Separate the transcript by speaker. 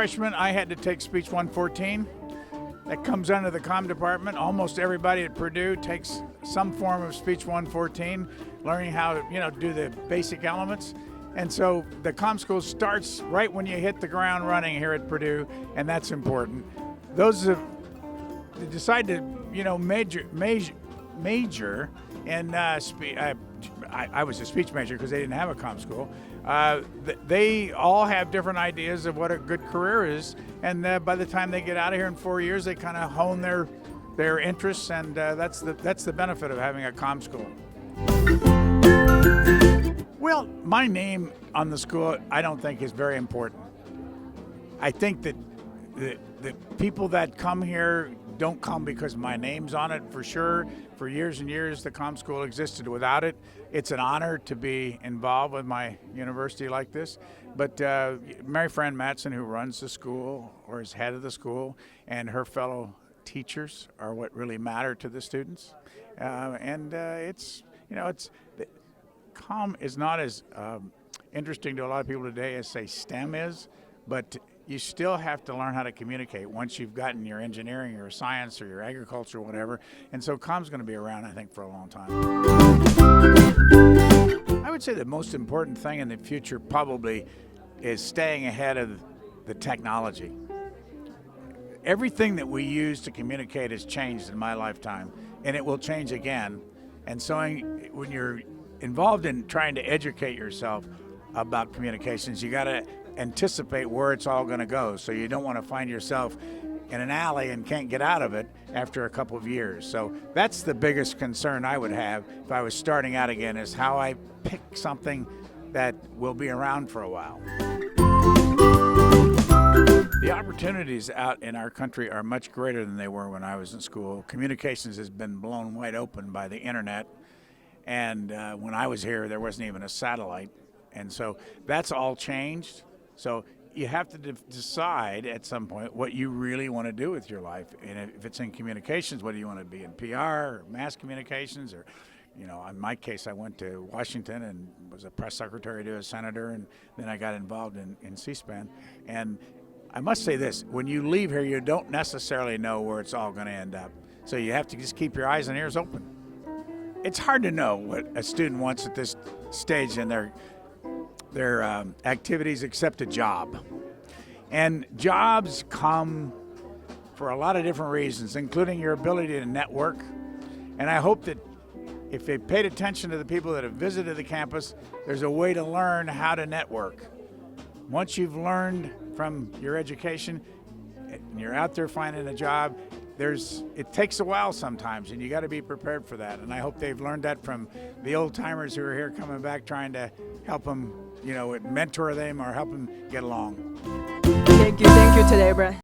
Speaker 1: freshman, I had to take Speech 114. That comes under the comm department. Almost everybody at Purdue takes some form of Speech 114, learning how to, do the basic elements. And so the comm school starts right when you hit the ground running here at Purdue, and that's important. Those that decide to, major in I was a speech major because they didn't have a comm school. They all have different ideas of what a good career is, and by the time they get out of here in 4 years, they kind of hone their interests, and that's the benefit of having a comm school. Well, my name on the school I don't think is very important. I think that the people that come here don't come because my name's on it, for sure. For years and years, the comm school existed without it. It's an honor to be involved with my university like this. But Mary Fran Matson, who runs the school or is head of the school, and her fellow teachers are what really matter to the students. Comm is not as interesting to a lot of people today as, say, STEM is, but you still have to learn how to communicate once you've gotten your engineering or science or your agriculture or whatever. And so comm's going to be around, I think, for a long time. I would say the most important thing in the future probably is staying ahead of the technology. Everything that we use to communicate has changed in my lifetime, and it will change again. And so when you're involved in trying to educate yourself about communications, you got to anticipate where it's all going to go, so you don't want to find yourself in an alley and can't get out of it after a couple of years. So that's the biggest concern I would have if I was starting out again, is how I pick something that will be around for a while. The opportunities out in our country are much greater than they were when I was in school. Communications has been blown wide open by the internet, and when I was here there wasn't even a satellite, and so that's all changed. So you have to decide at some point what you really want to do with your life. And if it's in communications, what do you want to be in? PR or mass communications? Or, in my case, I went to Washington and was a press secretary to a senator, and then I got involved in C-SPAN. And I must say this, when you leave here, you don't necessarily know where it's all going to end up. So you have to just keep your eyes and ears open. It's hard to know what a student wants at this stage in their activities except a job. And jobs come for a lot of different reasons, including your ability to network. And I hope that if they paid attention to the people that have visited the campus, there's a way to learn how to network. Once you've learned from your education and you're out there finding a job, it takes a while sometimes, and you got to be prepared for that. And I hope they've learned that from the old timers who are here coming back, trying to help them, mentor them or help them get along.
Speaker 2: Thank you today, Brett.